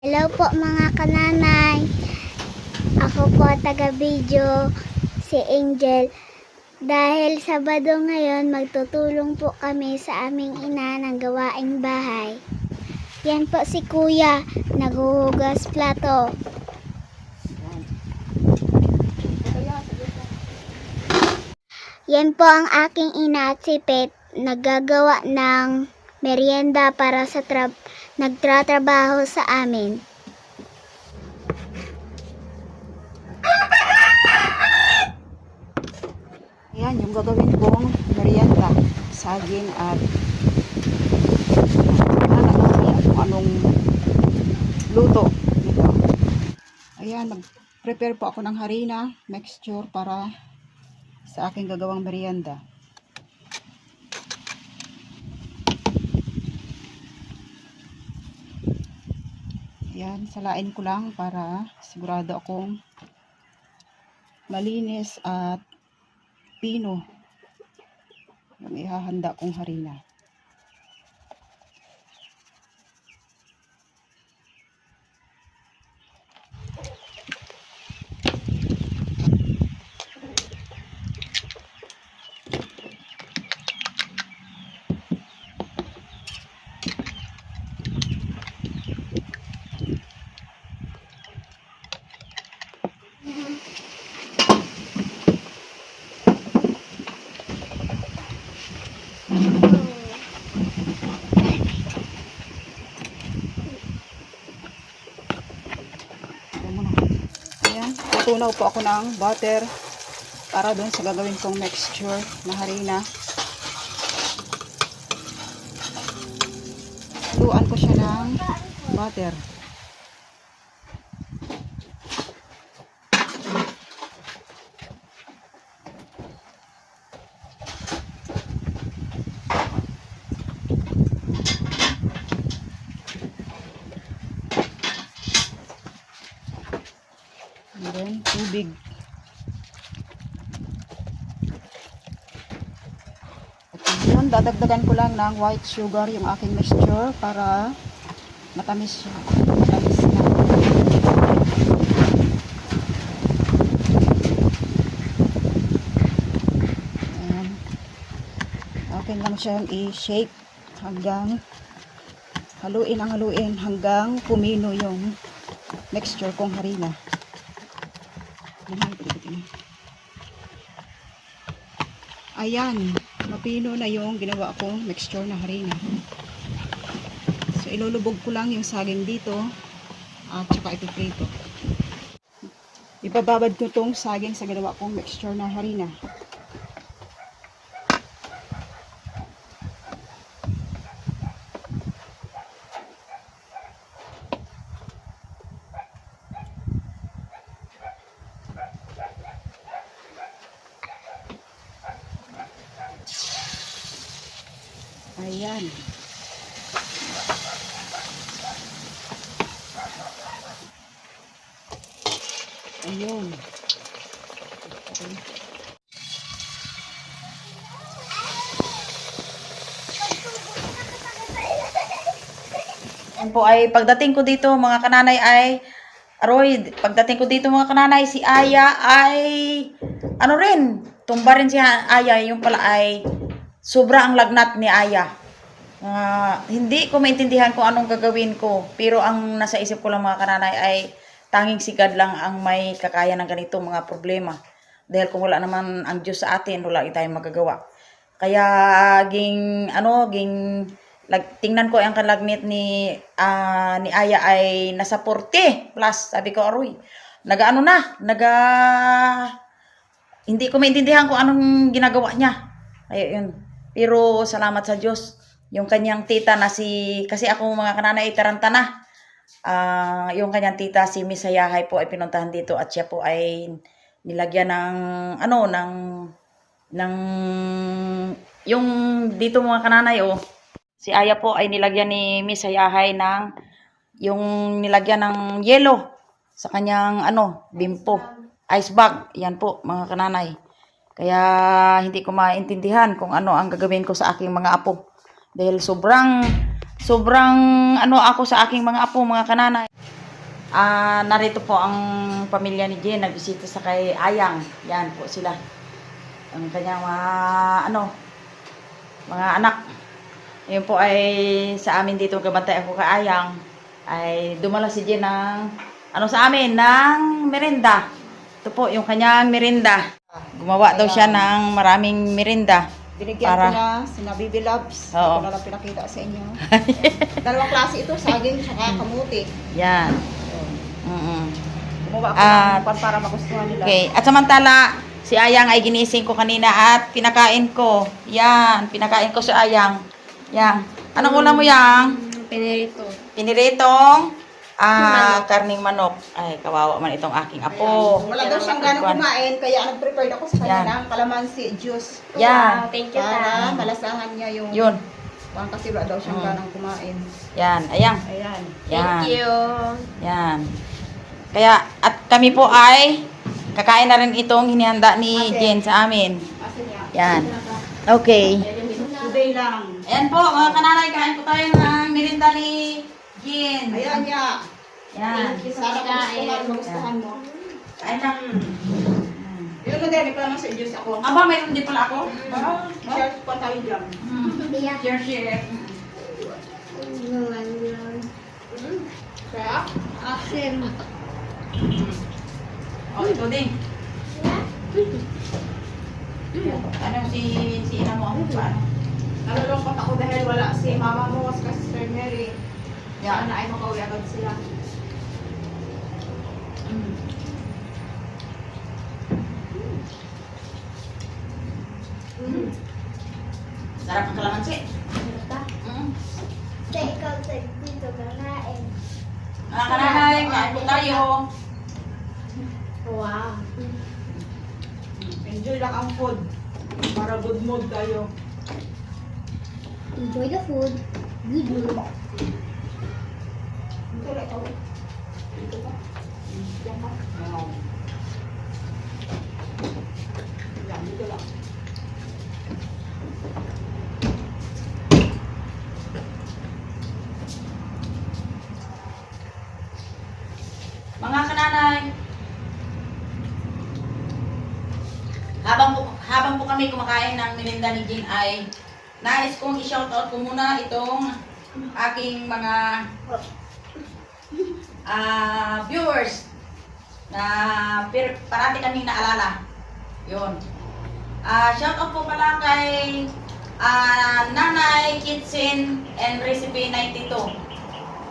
Hello po mga kananay. Ako po taga-video, si Angel. Dahil Sabado ngayon, magtutulong po kami sa aming ina ng gawaing bahay. Yan po si Kuya, naghuhugas plato. Yan po ang aking ina at si Pet, naggagawa ng merienda para sa nagtratrabaho sa amin. Ayan, yung gagawin kong merienda, saging at kung anong luto nito. Ayan, nag-prepare po ako ng harina mixture para sa aking gagawang merienda. Ayan, salain ko lang para sigurado akong malinis at pino yung ihahanda kong harina. Ayan, tutunaw po ako ng butter para doon sa gagawin kong mixture na harina. Haluan ko siya ng butter. And then, tubig. At yun, dadagdagan ko lang ng white sugar yung aking mixture para matamis siya. Matamis na. Ayan. Akin lang siyang i-shake hanggang haluin hanggang pumino yung mixture kong harina. Ayan, mapino na yung ginawa kong mixture na harina. So, ilulubog ko lang yung saging dito at saka ipiprito. Ibababad ko tong saging sa ginawa kong mixture na harina. Ayan. Ayun. Yan po ay pagdating ko dito mga kananay ay pagdating ko dito mga kananay si Aya ay ano rin, tumba rin si Aya, yung pala ay sobra ang lagnat ni Aya. Hindi ko maintindihan kung anong gagawin ko, pero ang nasa isip ko lang mga kananay ay tanging si God lang ang may kakaya ng ganitong mga problema. Dahil kung wala naman ang Diyos sa atin, wala tayong magagawa. Kaya tingnan ko ang kalagnit ni Aya ay nasa 40 plus. Sabi ko, aroy, hindi ko maintindihan kung anong ginagawa niya. Ayun. Pero salamat sa Diyos. Yung kanyang tita na kasi ako mga kananay taranta na. Yung kanyang tita si Miss Hayahay po ay pinuntahan dito at siya po ay nilagyan ng yung dito mga kananay si Aya po ay nilagyan ni Miss Hayahay yung nilagyan ng yelo sa kanyang bimpo, ice bag. Yan po mga kananay. Kaya hindi ko maintindihan kung ano ang gagawin ko sa aking mga apo. Dahil sobrang ako sa aking mga apo, mga kananay. narito po ang pamilya ni Jen, nagbisita sa kay Ayang. Yan po sila. Ang kanyang mga anak. Yun po ay sa amin dito, gabantay ako kay Ayang. Ay dumala si Jen ng, sa amin, ng merinda. Ito po, yung kanyang merinda. Gumawa daw siya ng maraming merinda. Binigyan Para- ko na si Bibi Loves. Oo. Ito na lang pinakita sa inyo. Dalawang klase ito, saging tsaka kamuti. Yan. Mm-mm. Gumawa ko At- ng pan para magustuhan nila. Okay. At samantala, si Ayang ay ginising ko kanina at pinakain ko. Yan. Pinakain ko si Ayang. Yan. Anong ulam mo, Yang? Pinirito. Piniritong karning manok. Ay, kawawa man itong aking apo. Wala daw siyang ganang kumain, kaya nag-prepared ako sa kanya Yan. ng calamansi juice. Yan. Thank you, Para malasahan niya yung Yun. kasi wala daw siyang ganang kumain. Yan. Ayang. Ayan. Yan. you. Yan. Kaya, at kami po ay kakain na rin itong hinihanda ni Jen sa amin. Kasi niya. Yan. Okay. Today lang. Ayan po, mga kananay, kain po tayo ng merinda ni Jen. Ayan niya. Yan. Sana magustuhan mo. Kain lang. Yun na din, may calamansi juice ako. Aba, mayroon din pala ako. Share pa tayo dyan. Share, share. Kaya? Asim. O, ito din. Ano si ina mo ang paano? Nalulungkot ako dahil wala si mama mo at si Sister Mary. Yan. Sana ay makauwi agad sila. Sarap ang kalamansi. Sa ikaw sa dito kakain. Mga kananay, kain po tayo. Wow. Enjoy lang ang food. Para good mood tayo. Enjoy the food. Good mood. Ito lang ito. Dito pa. Diyan pa. Yan, dito lang. Mga kananay, habang po kami kumakain ng merinda ni Jen ay nais kong i-shoutout ko muna itong aking mga viewers na parati kaming naalala. Yun. Shoutout po pala kay Nanay Kitchen and Recipe 92.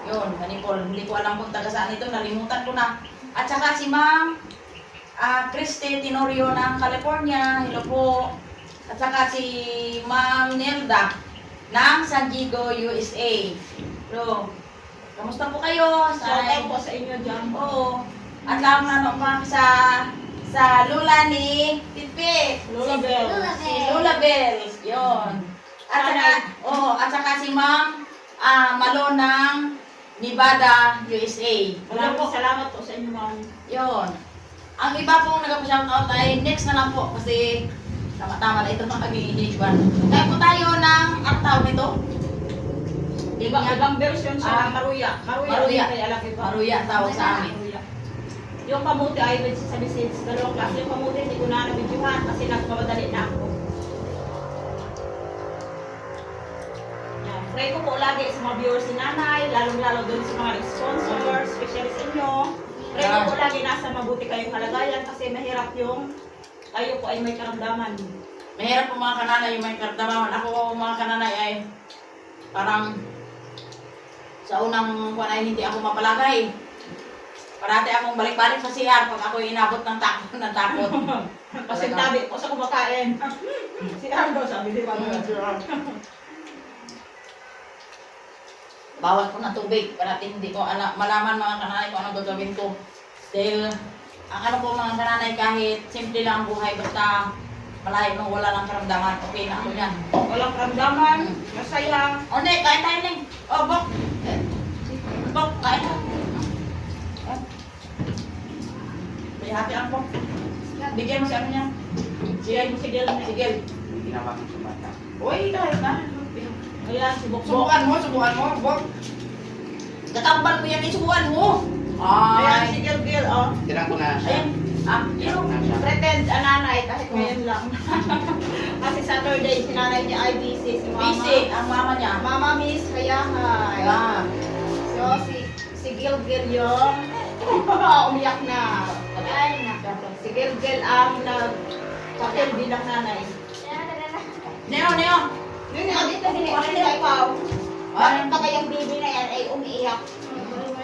Yun, Manipol. Hindi ko alam kung taga saan ito. Nalimutan ko na. At saka si Ma'am Christy Tenorio ng California. Hello po. At saka si Ma'am Nelda ng San Diego, USA. Hello. Kamusta po kayo? Shout out po sa inyo dyan. Oo. At lang na pa sa lula ni Pipi. Lola Bell. Si Lola Bell. Yun. At saka si Ma'am Malo ng Nevada, USA. Maraming salamat po sa inyo, ma'am. Yun. Ang iba pong nagpa-shoutout ay next na lang po kasi tama-tama na ito ng aming engagement. Kaya po tayo ng ang tawag nito? Ibang version siya ng Maruya. Maruya. Kaya alam ko. Maruya ang tawag sa amin. Maruya. Yung kamuti ay sa message. Dalawang klase yung kamuti, hindi ko na nabidyohan kasi nagpamadali na ako. Yan. Pray ko po lagi sa mga viewers ni Nanay, lalong-lalo doon sa mga sponsors, especially sa inyo. Pray ko po lagi nasa mabuti kayong kalagayan kasi mahirap yung kayo po ay may karamdaman. Mahirap po mga kananay yung may karamdaman. Ako mga kananay ay parang sa unang buwan ay hindi ako mapalagay. Parati akong balik-balik sa CR pag ako inabot ng takot. Kasi tabi po sa kumakain. Si Ardo sabi, di ba? Bawal ko ng tubig para hindi ko malaman mga kananay kung anong gagawin ko. Dahil ang ano po mga kananay kahit simple lang ang buhay basta malayo nung wala lang karamdaman. Okay na ako yan. Walang karamdaman, masaya. O hindi, kain tayo Ning. O Bok. Bok, kain tayo. May hati ang Bok. Bigyan mo si ano niya. Sigil. Ginawa ng sumata. Uy, kahit na. Ayan, si Bok. Subukan mo, Bok. Katambal mo yan, isubukan mo. Ayan, si Ay. Gilgil, oh. Tirang ko na siya. Ayun. Yung Pretend nanay kahit ngayon lang. Kasi Saturday, si nanay niya ay busy. Si mama. busy ang mama niya. Mama Miss Hayahay. Ah. So, si Gilgil yung umiyak na. Ay, si Gilgil ang nagpapil bilang nanay. Neo, Neo. Yun nga, dito din kay Pao. Bakit pa kayang baby na yan ay umiiyak?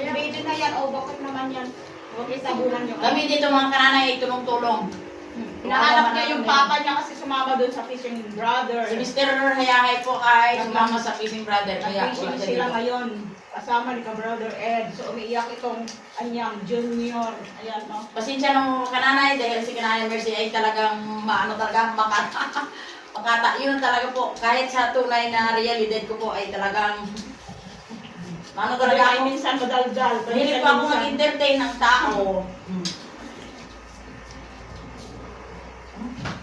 Yung baby na yan, oh, bakit naman yan? Bakit tabunan nyo? Kami dito mga kananay ay tulong-tulong. Hinahanap niya yung papa niya kasi sumama doon sa fishing brother. Si Mr. Hayahay po ay sumama sa Fishing Brother. Kaya Nag-fishing wala siya sila dito. ngayon. Kasama ni ka-brother Ed. So umiiyak itong anyang junior. Ayan, no? Pasensya nung kananay dahil si kananay Mercy ay talagang maano talaga makata. Makata. Yun talaga po. Kahit sa tunay na realidad ko po ay talagang ano Talaga talaga ay ako. minsan madaldal. Mahilig pa ako mag-entertain ng tao.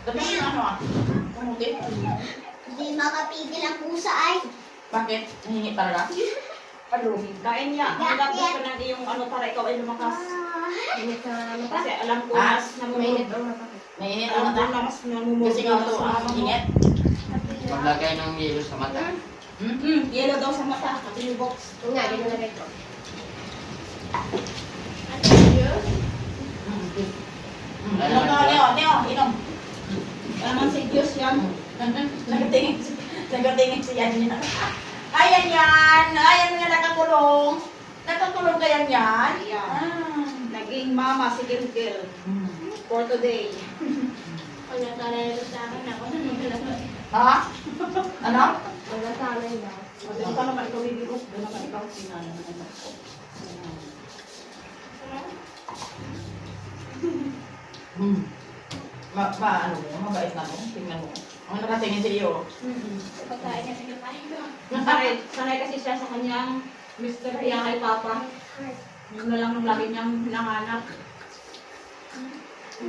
Sabi mo ano ah? Kumuti? Hindi makapigil ang pusa ay. Bakit? Nahingi talaga? Ano? Kain niya. Hanggang gusto na yung ano para ikaw ay lumakas. Kasi alam ko Ah, mas namumulog. Mainit Alam ang ko mata. na mas namumulog. Kasi nga ito ang init. Maglagay ng yelo sa mata. Yellow daw sa mata. Pati yung box. Inom na, Neo, Neo, inom. Naman si Diyos yan. Nagatingin si Yan niya. Ayan yan! Ayan nga nakakulong. Nakakulong kaya yan? Yeah. Ah. Naging mama si Gilgil for today. Ha? Ano? Doon ka naman ikaw bibigos. Doon naman ikaw sinana. Ano mo? Mabait na mo? Tingnan mo. Ang nakatingin sa iyo. Sanay kasi siya sa kanyang Mr. Hayahay Papa. Yun na lang ang lagi niyang hinahanap.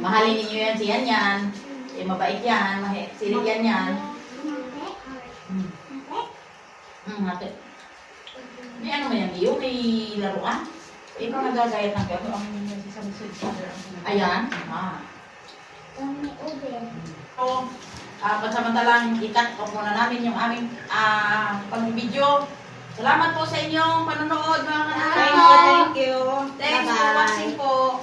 Mahalin ninyo yan si Yan yan. Eh, mabait yan. Silig yan yan. Hati. May ano man yan, iyo? May laruan? Ikaw nagagayat ng gato. Ayan. Ah. So, pansamantalang i-cut off muna namin yung aming pag-video. Salamat po sa inyong panonood mga kanay. Thank you. Thanks for Bye-bye. watching po.